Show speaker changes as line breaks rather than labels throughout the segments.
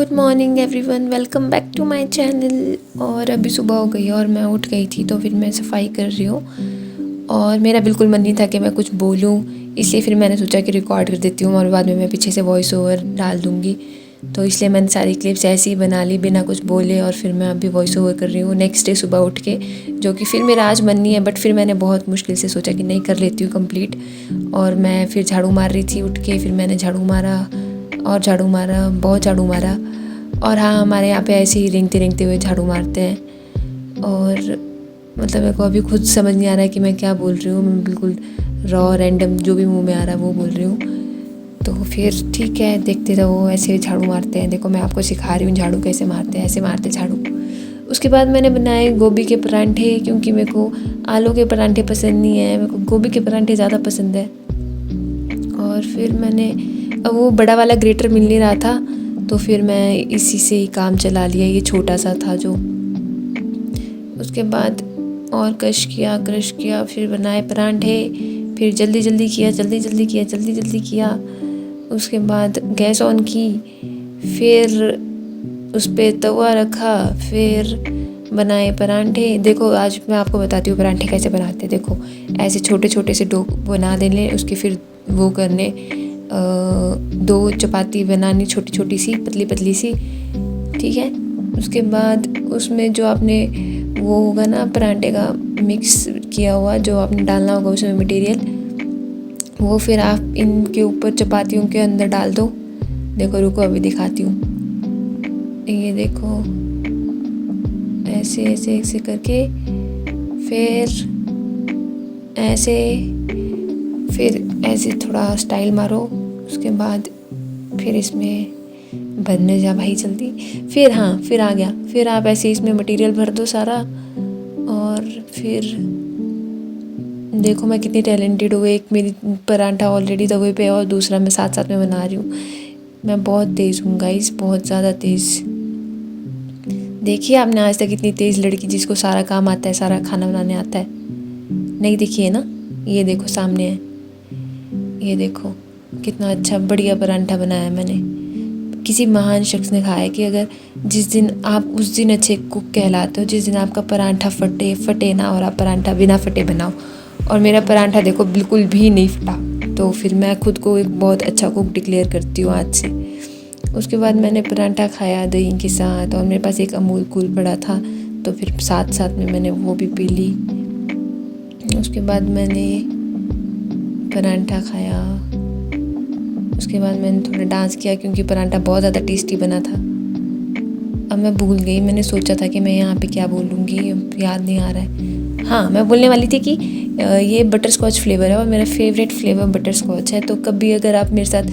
Good morning everyone, welcome back to my channel. और अभी सुबह हो गई और मैं उठ गई थी, तो फिर मैं सफाई कर रही हूँ और मेरा बिल्कुल मन नहीं था कि मैं कुछ बोलूँ, इसलिए फिर मैंने सोचा कि रिकॉर्ड कर देती हूँ और बाद में मैं पीछे से वॉइस ओवर डाल दूँगी। तो इसलिए मैंने सारी क्लिप्स ऐसे ही बना ली बिना कुछ बोले और फिर मैं अभी वॉइस ओवर कर रही हूँ नेक्स्ट डे सुबह उठ के, जो कि फिर मेरा आज मन नहीं है, बट फिर मैंने बहुत मुश्किल से सोचा कि नहीं, कर लेती हूँ कंप्लीट। और मैं फिर झाड़ू मार रही थी उठ के, फिर मैंने झाड़ू मारा और झाड़ू मारा, बहुत झाड़ू मारा। और हाँ, हमारे यहाँ पे ऐसे ही रेंगते रेंगते हुए झाड़ू मारते हैं। और मतलब मेरे को अभी खुद समझ नहीं आ रहा है कि मैं क्या बोल रही हूँ, मैं बिल्कुल रॉ रैंडम जो भी मुंह में आ रहा है वो बोल रही हूँ। तो फिर ठीक है, देखते रहो, ऐसे झाड़ू मारते हैं। देखो मैं आपको सिखा रही हूँ झाड़ू कैसे मारते हैं, ऐसे मारते झाड़ू। उसके बाद मैंने बनाए गोभी के परांठे, क्योंकि मेरे को आलू के परांठे पसंद नहीं है, मेरे को गोभी के परांठे ज़्यादा पसंद है। और फिर मैंने, अब वो बड़ा वाला ग्रेटर मिल नहीं रहा था, तो फिर मैं इसी से ही काम चला लिया, ये छोटा सा था जो। उसके बाद और क्रश किया, फिर बनाए परांठे, फिर जल्दी जल्दी किया। उसके बाद गैस ऑन की, फिर उस पर तवा रखा, फिर बनाए परांठे। देखो आज मैं आपको बताती हूँ परांठे कैसे बनाते हैं। देखो ऐसे छोटे छोटे से डो बना देने, उसके फिर वो करने, 2 चपाती बनानी छोटी छोटी सी, पतली पतली सी, ठीक है। उसके बाद उसमें जो आपने वो होगा ना परांठे का मिक्स किया हुआ, जो आपने डालना होगा उसमें मटेरियल, वो फिर आप इनके ऊपर चपातियों के अंदर डाल दो। देखो रुको अभी दिखाती हूँ, ये देखो ऐसे ऐसे ऐसे करके, फिर ऐसे थोड़ा स्टाइल मारो। उसके बाद फिर इसमें बनने जा भाई जल्दी, फिर हाँ, फिर आ गया। फिर आप ऐसे इसमें मटेरियल भर दो सारा। और फिर देखो मैं कितनी टैलेंटेड हूँ, एक मेरी परांठा ऑलरेडी तवे पे है और दूसरा मैं साथ साथ में बना रही हूँ। मैं बहुत तेज़ हूँ गाइस, बहुत ज़्यादा तेज़। देखिए आपने आज तक इतनी तेज़ लड़की जिसको सारा काम आता है, सारा खाना बनाने आता है, नहीं देखी है ना? ये देखो सामने है, ये देखो कितना अच्छा बढ़िया परांठा बनाया है मैंने। किसी महान शख्स ने कहा है कि अगर जिस दिन आप उस दिन अच्छे कुक कहलाते हो जिस दिन आपका परांठा फटे ना, और आप परांठा बिना फटे बनाओ। और मेरा परांठा देखो बिल्कुल भी नहीं फटा, तो फिर मैं खुद को एक बहुत अच्छा कुक डिक्लेयर करती हूँ आज से। उसके बाद मैंने परांठा खाया दही के साथ, और मेरे पास एक अमूल कूल पड़ा था, तो फिर साथ साथ में मैंने वो भी पी ली। उसके बाद मैंने परांठा खाया। उसके बाद मैंने थोड़ा डांस किया, क्योंकि परांठा बहुत ज़्यादा टेस्टी बना था। अब मैं भूल गई, मैंने सोचा था कि मैं यहाँ पे क्या बोलूँगी, याद नहीं आ रहा है। हाँ, मैं बोलने वाली थी कि ये बटर स्कॉच फ्लेवर है और मेरा फेवरेट फ्लेवर बटर स्कॉच है। तो कभी अगर आप मेरे साथ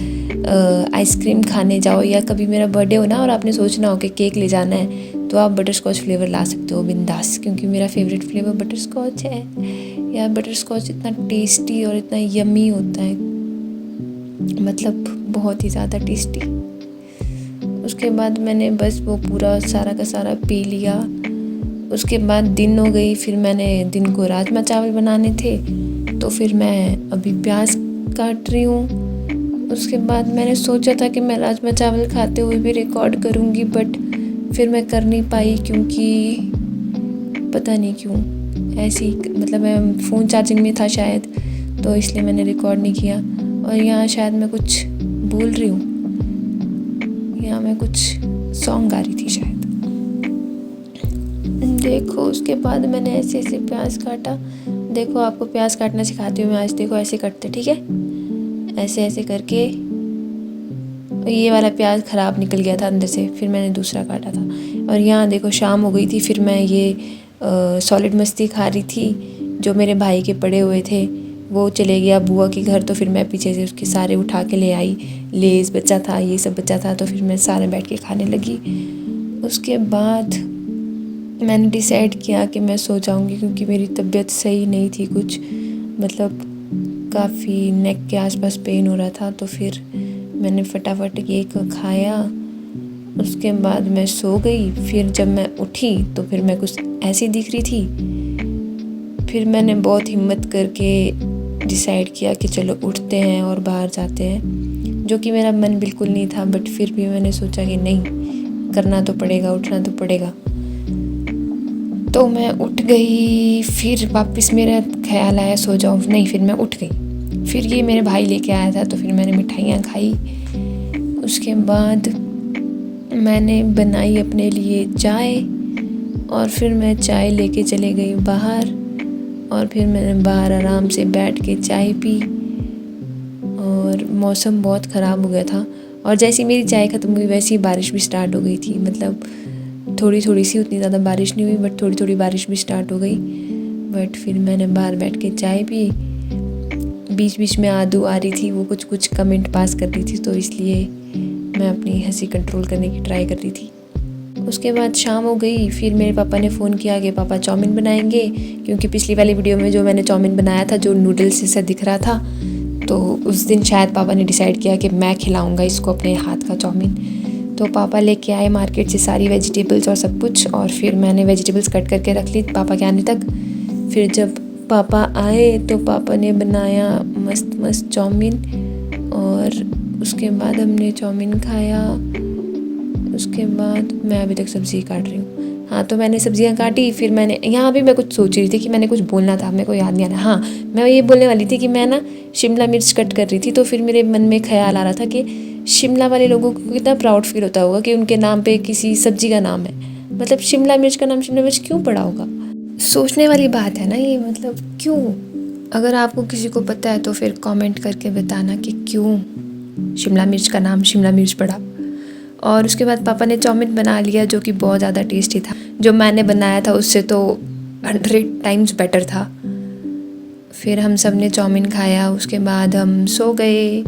आइसक्रीम खाने जाओ, या कभी मेरा बर्थडे हो ना और आपने सोचना हो कि केक ले जाना है, तो आप बटर स्कॉच फ्लेवर ला सकते हो बिंदास, क्योंकि मेरा फेवरेट फ्लेवर बटर स्कॉच है। यार बटर स्कॉच इतना टेस्टी और इतना यम्मी होता है, मतलब बहुत ही ज़्यादा टेस्टी। उसके बाद मैंने बस वो पूरा सारा का सारा पी लिया। उसके बाद दिन हो गई, फिर मैंने दिन को राजमा चावल बनाने थे, तो फिर मैं अभी प्याज काट रही हूँ। उसके बाद मैंने सोचा था कि मैं राजमा चावल खाते हुए भी रिकॉर्ड करूँगी, बट फिर मैं कर नहीं पाई, क्योंकि पता नहीं क्यों ऐसी, मतलब मैं फ़ोन चार्जिंग में था शायद, तो इसलिए मैंने रिकॉर्ड नहीं किया। और यहाँ शायद मैं कुछ बोल रही हूँ, यहाँ मैं कुछ सॉन्ग गा रही थी शायद। देखो उसके बाद मैंने ऐसे ऐसे प्याज काटा। देखो आपको प्याज काटना सिखाती हूँ मैं आज। देखो ऐसे कटते, ठीक है, ऐसे ऐसे करके। ये वाला प्याज ख़राब निकल गया था अंदर से, फिर मैंने दूसरा काटा था। और यहाँ देखो शाम हो गई थी, फिर मैं ये सॉलिड मस्ती खा रही थी। जो मेरे भाई के पड़े हुए थे वो चले गया बुआ के घर, तो फिर मैं पीछे से उसके सारे उठा के ले आई। लेज़ बचा था, ये सब बचा था, तो फिर मैं सारे बैठ के खाने लगी। उसके बाद मैंने डिसाइड किया कि मैं सो जाऊंगी, क्योंकि मेरी तबीयत सही नहीं थी कुछ, मतलब काफ़ी नेक के आसपास पेन हो रहा था। तो फिर मैंने फटाफट केक खाया। उसके बाद मैं सो गई। फिर जब मैं उठी तो फिर मैं कुछ ऐसी दिख रही थी। फिर मैंने बहुत हिम्मत करके डिसाइड किया कि चलो उठते हैं और बाहर जाते हैं, जो कि मेरा मन बिल्कुल नहीं था, बट फिर भी मैंने सोचा कि नहीं, करना तो पड़ेगा, उठना तो पड़ेगा। तो मैं उठ गई, फिर वापस मेरा ख्याल आया सो जाऊँ, नहीं फिर मैं उठ गई। फिर ये मेरे भाई लेके आया था तो फिर मैंने मिठाइयाँ खाई। उसके बाद मैंने बनाई अपने लिए चाय और फिर मैं चाय लेके चले गई बाहर और फिर मैंने बाहर आराम से बैठ के चाय पी। और मौसम बहुत ख़राब हो गया था और जैसे ही मेरी चाय ख़त्म हुई वैसे ही बारिश भी स्टार्ट हो गई थी। मतलब थोड़ी थोड़ी सी, उतनी ज़्यादा बारिश नहीं हुई बट थोड़ी थोड़ी बारिश भी स्टार्ट हो गई। बट फिर मैंने बाहर बैठ के चाय पी। बीच बीच में आदू आ रही थी, वो कुछ कुछ कमेंट पास कर रही थी तो इसलिए मैं अपनी हंसी कंट्रोल करने की ट्राई कर रही थी। उसके बाद शाम हो गई, फिर मेरे पापा ने फ़ोन किया कि पापा चाउमीन बनाएंगे, क्योंकि पिछली वाली वीडियो में जो मैंने चाउमीन बनाया था जो नूडल्स जैसा दिख रहा था, तो उस दिन शायद पापा ने डिसाइड किया कि मैं खिलाऊंगा इसको अपने हाथ का चाउमीन। तो पापा लेके आए मार्केट से सारी वेजिटेबल्स और सब कुछ और फिर मैंने वेजिटेबल्स कट करके रख ली पापा के आने तक। फिर जब पापा आए तो पापा ने बनाया मस्त मस्त चाउमीन और उसके बाद हमने चाउमीन खाया। उसके बाद मैं अभी तक सब्ज़ी काट रही हूँ। हाँ, तो मैंने सब्ज़ियाँ काटी, फिर मैंने यहाँ भी मैं कुछ सोच रही थी कि मैंने कुछ बोलना था, मेरे को याद नहीं आ रहा। हाँ, मैं ये बोलने वाली थी कि मैं ना शिमला मिर्च कट कर रही थी तो फिर मेरे मन में ख्याल आ रहा था कि शिमला वाले लोगों को कितना प्राउड फील होता होगा कि उनके नाम पे किसी सब्ज़ी का नाम है। मतलब शिमला मिर्च का नाम शिमला मिर्च क्यों पड़ा होगा? सोचने वाली बात है ना ये, मतलब क्यों? अगर आपको किसी को पता है तो फिर कमेंट करके बताना कि क्यों शिमला मिर्च का नाम शिमला मिर्च पड़ा। और उसके बाद पापा ने चाउमीन बना लिया जो कि बहुत ज़्यादा टेस्टी था। जो मैंने बनाया था उससे तो 100 टाइम्स बेटर था। फिर हम सब ने चाउमीन खाया, उसके बाद हम सो गए।